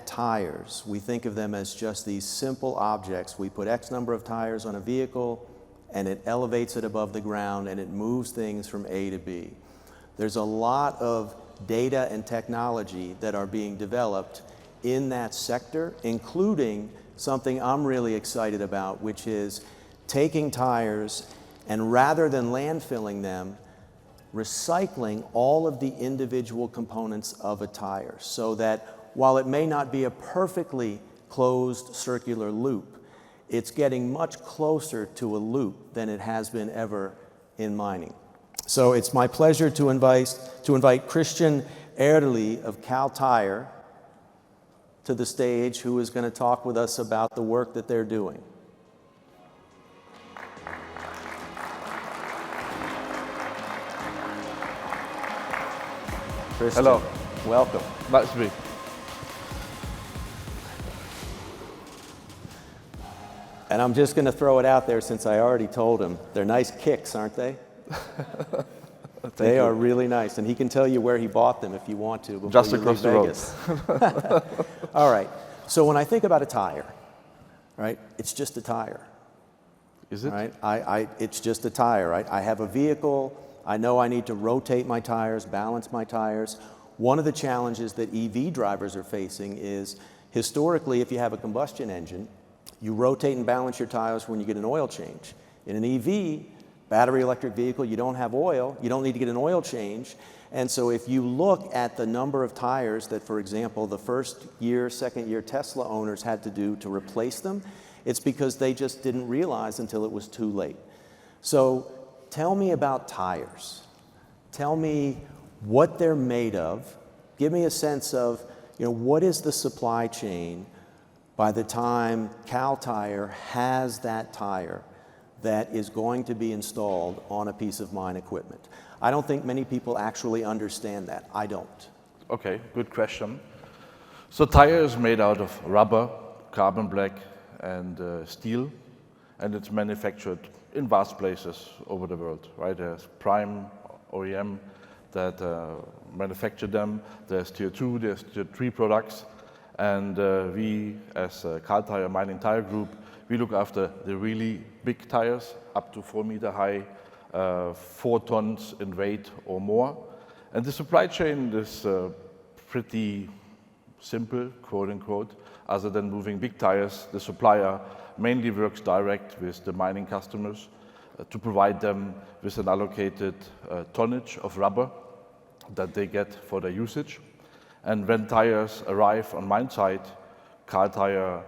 tires, we think of them as just these simple objects. We put X number of tires on a vehicle, and it elevates it above the ground, and it moves things from A to B. There's a lot of data and technology that are being developed in that sector, including something I'm really excited about, which is taking tires and rather than landfilling them, recycling all of the individual components of a tire so that while it may not be a perfectly closed circular loop, it's getting much closer to a loop than it has been ever in mining. So it's my pleasure to invite Christian Erdélyi of Cal Tire to the stage, who is going to talk with us about the work that they're doing. Christian, hello. Welcome. Nice to be. And I'm just going to throw it out there since I already told him. They're nice kicks, aren't they? They are really nice. And he can tell you where he bought them if you want to. Just across the road. All right. So when I think about a tire, right, it's just a tire. Is it? Right? It's just a tire, right? I have a vehicle. I know I need to rotate my tires, balance my tires. One of the challenges that EV drivers are facing is, historically, if you have a combustion engine, you rotate and balance your tires when you get an oil change. In an EV, battery electric vehicle, you don't have oil, you don't need to get an oil change. And so if you look at the number of tires that, for example, the first year, second year Tesla owners had to do to replace them, it's because they just didn't realize until it was too late. So tell me about tires. Tell me what they're made of. Give me a sense of, what is the supply chain by the time Cal Tire has that tire that is going to be installed on a piece of mine equipment? I don't think many people actually understand that. I don't. Okay, good question. So tire is made out of rubber, carbon black, and steel, and it's manufactured in vast places over the world, right? There's prime OEM that manufacture them. There's tier 2, there's tier 3 products. And we, as Cal Tire Mining Tire Group, we look after the really big tires, up to 4 meter high, 4 tons in weight or more. And the supply chain is pretty simple, quote unquote. Other than moving big tires, the supplier mainly works direct with the mining customers to provide them with an allocated tonnage of rubber that they get for their usage. And when tires arrive on mine site, Cal Tire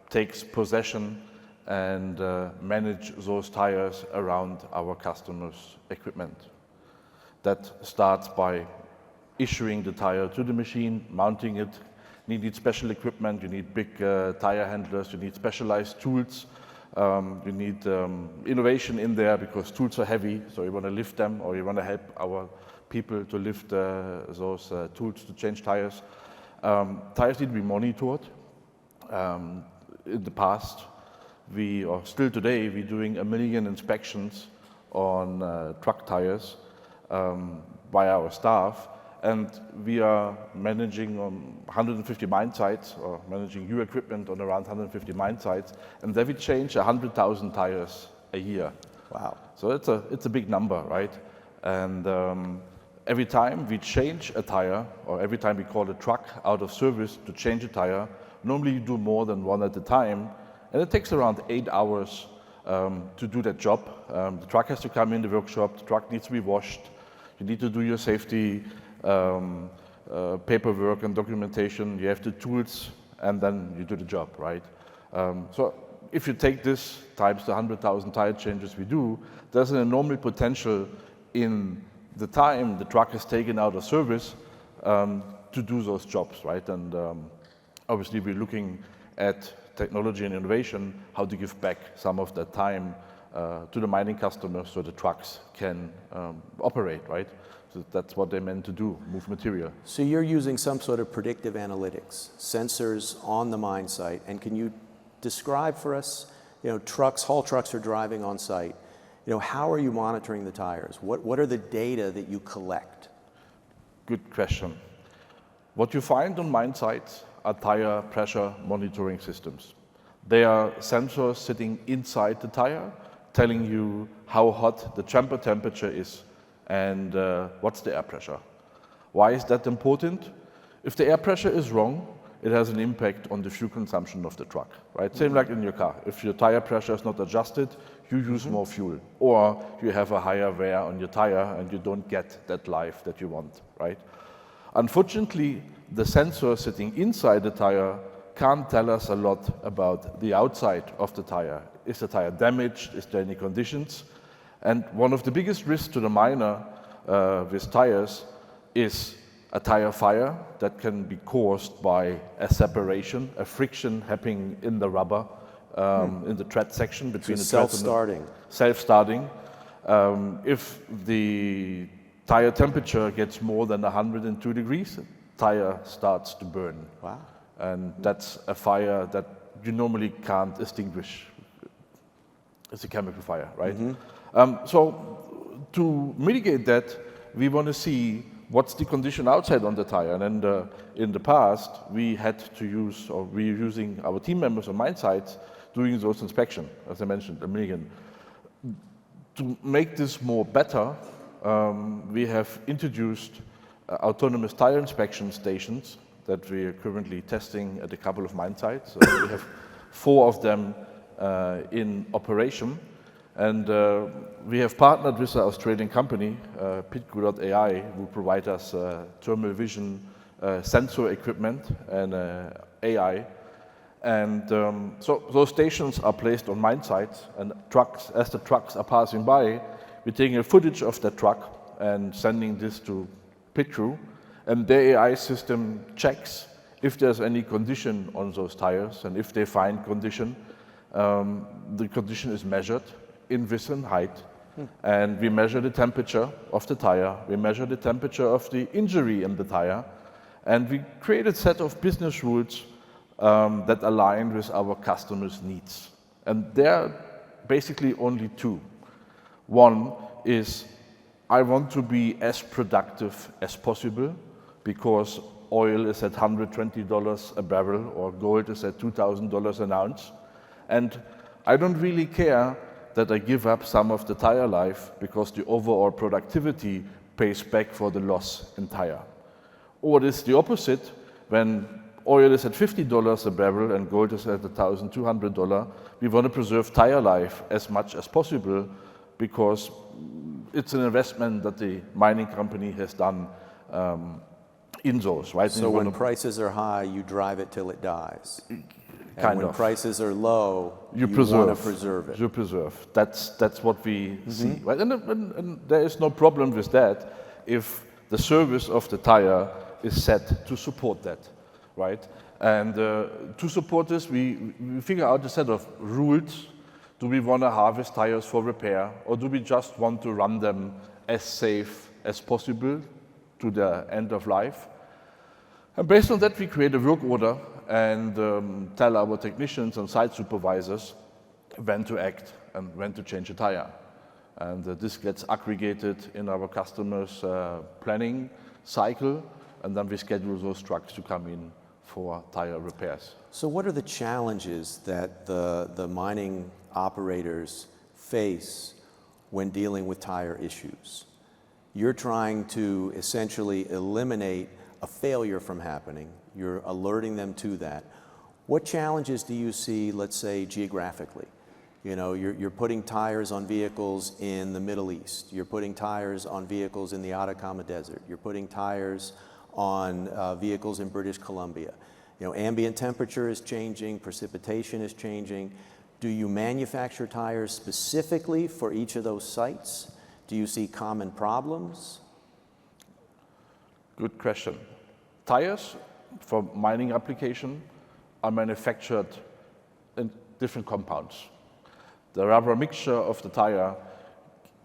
takes possession and manage those tires around our customers' equipment. That starts by issuing the tire to the machine, mounting it. You need special equipment, you need big tire handlers, you need specialized tools, you need innovation in there because tools are heavy, so you want to lift them or you want to help our people to lift those tools to change tires. Tires need to be monitored. In the past, or still today, we're doing 1 million inspections on truck tires by our staff, and we are managing 150 mine sites, or managing new equipment on around 150 mine sites, and then we change 100,000 tires a year. Wow. So it's a big number, right? And every time we change a tire, or every time we call a truck out of service to change a tire, normally you do more than one at a time, and it takes around 8 hours to do that job. The truck has to come in the workshop, the truck needs to be washed, you need to do your safety paperwork and documentation, you have the tools, and then you do the job, right? So if you take this times the 100,000 tire changes we do, there's an enormous potential in the time the truck is taken out of service to do those jobs, right? And obviously we're looking at technology and innovation, how to give back some of that time to the mining customers so the trucks can operate, right? So that's what they're meant to do, move material. So you're using some sort of predictive analytics, sensors on the mine site, and can you describe for us, haul trucks are driving on site, how are you monitoring the tires? What are the data that you collect? Good question. What you find on mine sites are tire pressure monitoring systems. They are sensors sitting inside the tire, telling you how hot the chamber temperature is and what's the air pressure. Why is that important? If the air pressure is wrong, it has an impact on the fuel consumption of the truck, right? Same like in your car. If your tire pressure is not adjusted, you use more fuel, or you have a higher wear on your tire and you don't get that life that you want, right? Unfortunately, the sensor sitting inside the tire can't tell us a lot about the outside of the tire. Is the tire damaged? Is there any conditions? And one of the biggest risks to the miner with tires is a tire fire that can be caused by a separation, a friction happening in the rubber, in the tread section between the tread and self-starting. Self-starting. If the tire temperature gets more than 102 degrees, the tire starts to burn. Wow. And that's a fire that you normally can't extinguish. It's a chemical fire, right? So to mitigate that, we want to see what's the condition outside on the tire. And in the past, we had to use, or we're using our team members on mine sites doing those inspections, as I mentioned, a million. To make this more better, we have introduced autonomous tire inspection stations that we are currently testing at a couple of mine sites. We have 4 of them in operation. And we have partnered with an Australian company, Pitco.ai, who provide us thermal vision sensor equipment and AI. And so those stations are placed on mine sites, and trucks, as the trucks are passing by, we're taking a footage of the truck and sending this to Pitco, and their AI system checks if there's any condition on those tires, and if they find condition, the condition is measured in width and height, and we measure the temperature of the tire, we measure the temperature of the injury in the tire, and we create a set of business rules that align with our customers' needs. And there are basically only 2. One is, I want to be as productive as possible because oil is at $120 a barrel or gold is at $2,000 an ounce. And I don't really care that I give up some of the tire life because the overall productivity pays back for the loss in tire. Or it is the opposite, when oil is at $50 a barrel and gold is at $1,200, we want to preserve tire life as much as possible because it's an investment that the mining company has done in those, right? So when prices are high, you drive it till it dies. Kind when of. prices are low, you preserve. want to preserve it. You preserve. That's what we see, right? And there is no problem with that if the service of the tire is set to support that, right? And to support this, we figure out a set of rules. Do we want to harvest tires for repair, or do we just want to run them as safe as possible to the end of life? And based on that, we create a work order and tell our technicians and site supervisors when to act and when to change a tire. And this gets aggregated in our customers' planning cycle, and then we schedule those trucks to come in for tire repairs. So what are the challenges that the mining operators face when dealing with tire issues? You're trying to essentially eliminate a failure from happening. You're alerting them to that. What challenges do you see, let's say, geographically? You know, you're putting tires on vehicles in the Middle East. You're putting tires on vehicles in the Atacama Desert. You're putting tires on vehicles in British Columbia. You know, ambient temperature is changing, precipitation is changing. Do you manufacture tires specifically for each of those sites? Do you see common problems? Good question. Tires for mining application are manufactured in different compounds. The rubber mixture of the tire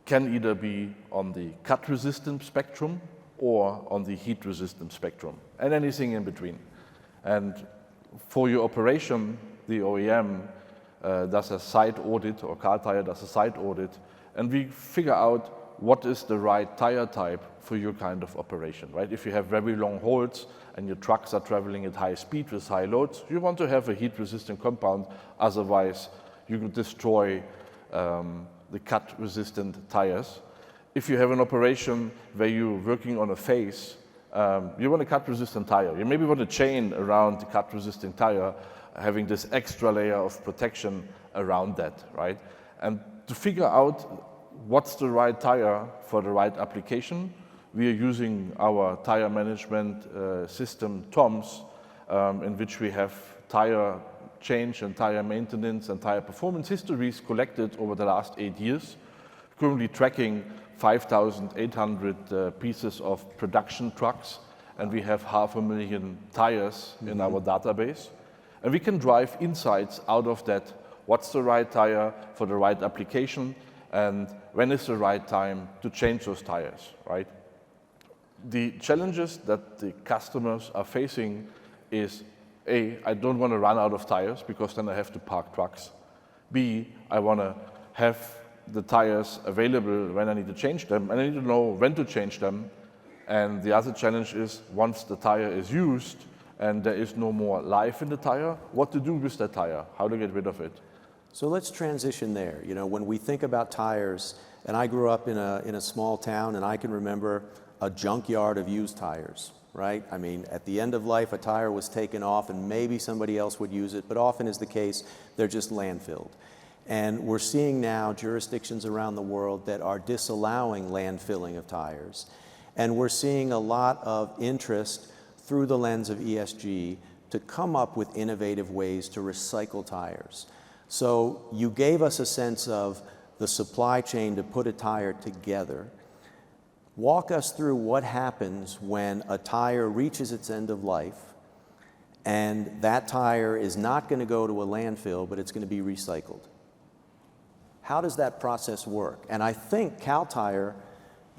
can either be on the cut resistant spectrum or on the heat resistant spectrum, and anything in between. And for your operation, the OEM does a site audit, or Car Tire does a site audit, and we figure out what is the right tire type for your kind of operation, right? If you have very long hauls and your trucks are traveling at high speed with high loads, you want to have a heat-resistant compound, otherwise you could destroy the cut-resistant tires. If you have an operation where you're working on a face, you want a cut-resistant tire. You maybe want a chain around the cut-resistant tire, having this extra layer of protection around that, right? And to figure out what's the right tire for the right application, we are using our tire management system, TOMS, in which we have tire change and tire maintenance and tire performance histories collected over the last 8 years, currently tracking 5,800 pieces of production trucks, and we have 500,000 tires in our database. And we can drive insights out of that. What's the right tire for the right application, and when is the right time to change those tires, right? The challenges that the customers are facing is, A, I don't want to run out of tires because then I have to park trucks. B, I want to have the tires available when I need to change them, and I need to know when to change them. And the other challenge is, once the tire is used and there is no more life in the tire, what to do with that tire, how to get rid of it. So let's transition there. You know, when we think about tires, and I grew up in a small town, and I can remember a junkyard of used tires, right? I mean, at the end of life, a tire was taken off and maybe somebody else would use it, but often is the case, they're just landfilled. And we're seeing now jurisdictions around the world that are disallowing landfilling of tires. And we're seeing a lot of interest through the lens of ESG to come up with innovative ways to recycle tires. So you gave us a sense of the supply chain to put a tire together. Walk us through what happens when a tire reaches its end of life and that tire is not going to go to a landfill, but it's going to be recycled. How does that process work? And I think Cal Tire,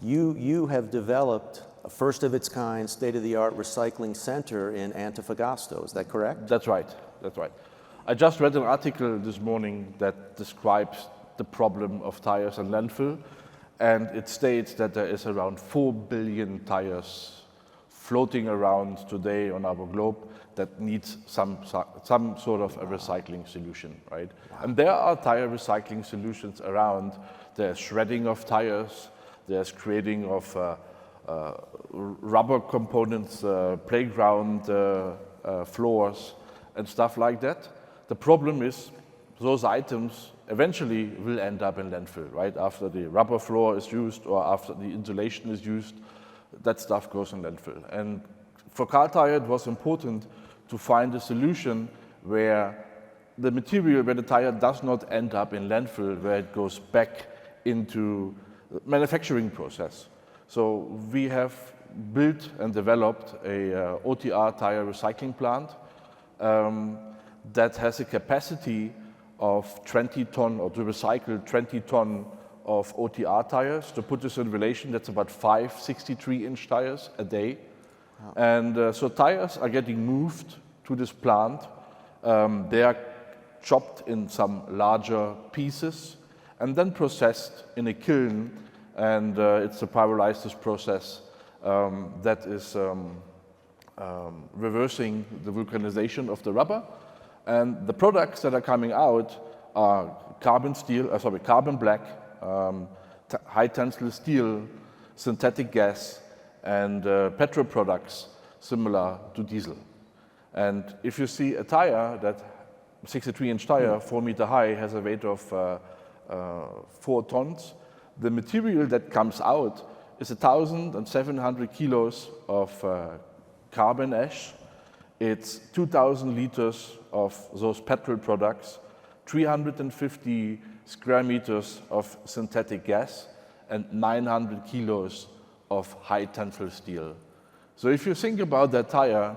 you have developed a first of its kind, state-of-the-art recycling center in Antofagasta. Is that correct? That's right, that's right. I just read an article this morning that describes the problem of tires and landfill, and it states that there is around 4 billion tires floating around today on our globe that needs some sort of a recycling solution, right? Wow. And there are tire recycling solutions around. There's shredding of tires, there's creating of rubber components, playground floors, and stuff like that. The problem is those items eventually will end up in landfill, right? After the rubber floor is used or after the insulation is used, that stuff goes in landfill. And for Cal Tire, it was important to find a solution where the material, where the tire does not end up in landfill, where it goes back into the manufacturing process. So we have built and developed a OTR tire recycling plant that has a capacity of 20 ton, or to recycle 20 ton of OTR tires. To put this in relation, that's about 5 63-inch tires a day. Wow. And so tires are getting moved to this plant. They are chopped in some larger pieces and then processed in a kiln, and it's a pyrolysis process that is reversing the vulcanization of the rubber. And the products that are coming out are carbon black, high tensile steel, synthetic gas, and petrol products similar to diesel. And if you see a tire, that 63-inch tire, 4 meter high, has a weight of 4 tons, the material that comes out is 1,700 kilos of carbon ash. It's 2,000 liters of those petrol products, 350 square meters of synthetic gas, and 900 kilos of high tensile steel. So if you think about that tire,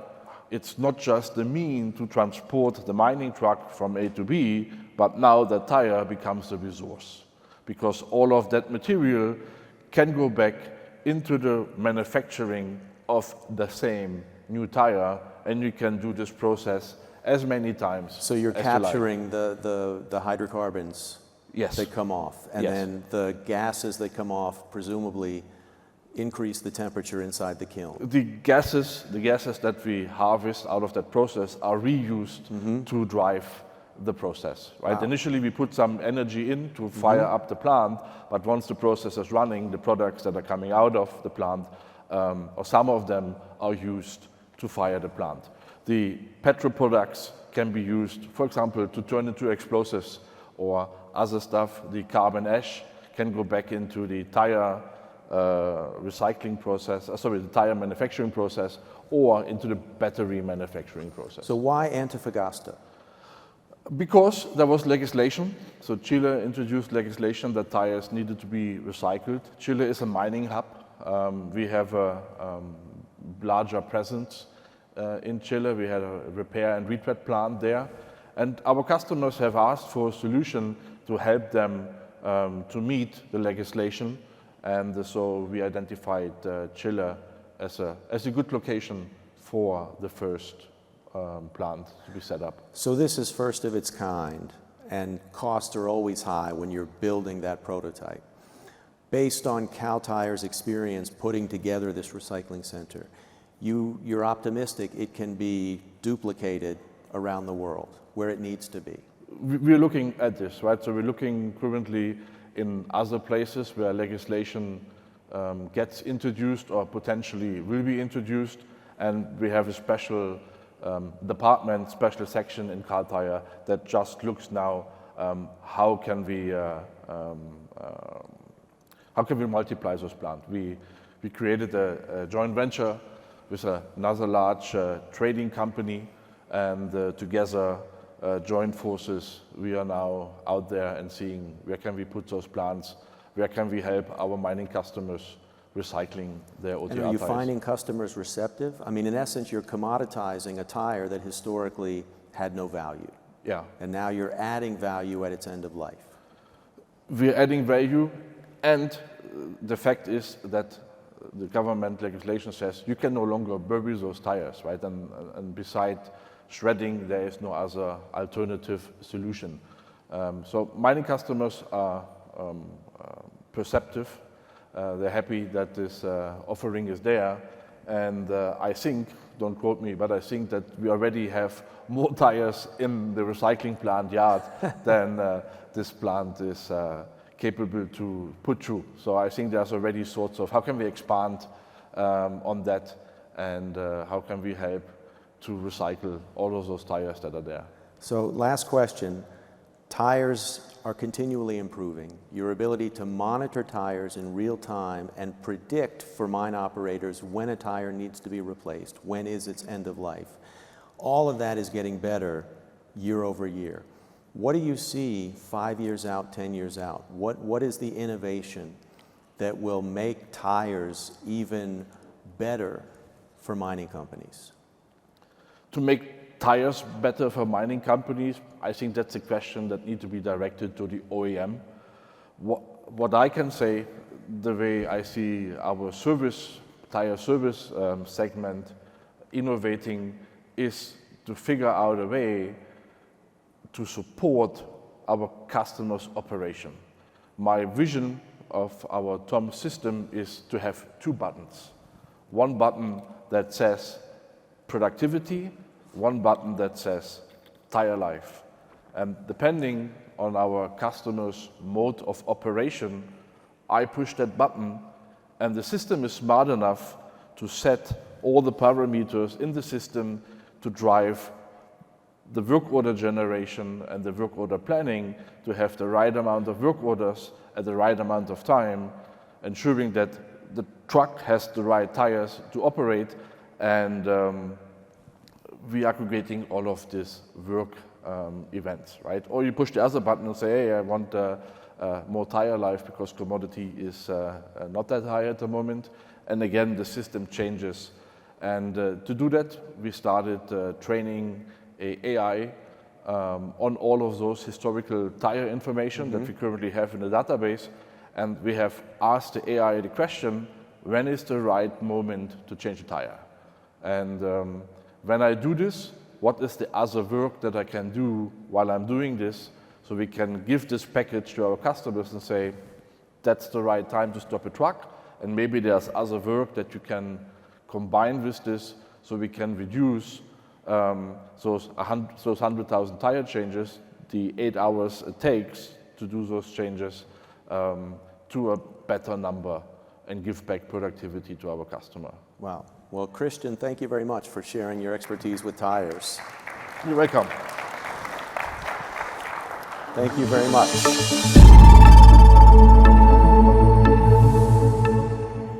it's not just the mean to transport the mining truck from A to B, but now the tire becomes a resource, because all of that material can go back into the manufacturing of the same new tire, and you can do this process as many times. So you're capturing the hydrocarbons Yes. that come off. And Yes. then the gases that come off presumably increase the temperature inside the kiln. The gases that we harvest out of that process are reused to drive the process, right? Wow. Initially, we put some energy in to fire up the plant, but once the process is running, the products that are coming out of the plant, or some of them, are used to fire the plant. The petro products can be used, for example, to turn into explosives or other stuff. The carbon ash can go back into the tire recycling process, the tire manufacturing process, or into the battery manufacturing process. So why Antofagasta? Because there was legislation, so Chile introduced legislation that tires needed to be recycled. Chile is a mining hub. We have a larger presence in Chile. We had a repair and retread plant there. And our customers have asked for a solution to help them to meet the legislation. And so we identified Chile as a good location for the first plant to be set up. So this is first of its kind, and costs are always high when you're building that prototype. Based on Cal Tire's experience putting together this recycling center, you're optimistic it can be duplicated around the world where it needs to be. We're looking at this, right? So we're looking currently in other places where legislation gets introduced or potentially will be introduced, and we have a special department, special section in Cal Tire that just looks now how can we multiply those plants. We created a joint venture with another large trading company, and together joint forces, we are now out there and seeing where can we put those plants, where can we help our mining customers recycling their OTR tires. And are you finding customers receptive? I mean, in essence, you're commoditizing a tire that historically had no value. Yeah. And now you're adding value at its end of life. We're adding value, and the fact is that the government legislation says you can no longer bury those tires, right? And besides shredding, there is no other alternative solution. So mining customers are perceptive. They're happy that this offering is there, and I think, don't quote me, but I think that we already have more tires in the recycling plant yard than this plant is capable to put through. So I think there's already sorts of how can we expand on that, and how can we help to recycle all of those tires that are there. So last question. Tires are continually improving. Your ability to monitor tires in real time and predict for mine operators when a tire needs to be replaced, when is its end of life, all of that is getting better year over year. What do you see 5 years out, 10 years out? What is the innovation that will make tires even better for mining companies? To make tires better for mining companies, I think that's a question that needs to be directed to the OEM. What I can say, the way I see our tire service segment innovating, is to figure out a way to support our customers' operation. My vision of our TOM system is to have 2 buttons. One button that says productivity, one button that says tire life. And depending on our customer's mode of operation, I push that button, and the system is smart enough to set all the parameters in the system to drive the work order generation and the work order planning to have the right amount of work orders at the right amount of time, ensuring that the truck has the right tires to operate, and we are aggregating all of these work events, right? Or you push the other button and say, hey, I want more tire life because commodity is not that high at the moment. And again, the system changes. And to do that, we started training AI on all of those historical tire information that we currently have in the database. And we have asked the AI the question, when is the right moment to change a tire? And when I do this, what is the other work that I can do while I'm doing this So we can give this package to our customers and say, that's the right time to stop a truck, and maybe there's other work that you can combine with this, so we can reduce those 100,000 tire changes, the 8 hours it takes to do those changes, to a better number and give back productivity to our customer. Wow. Well, Christian, thank you very much for sharing your expertise with tires. You're welcome. Thank you very much.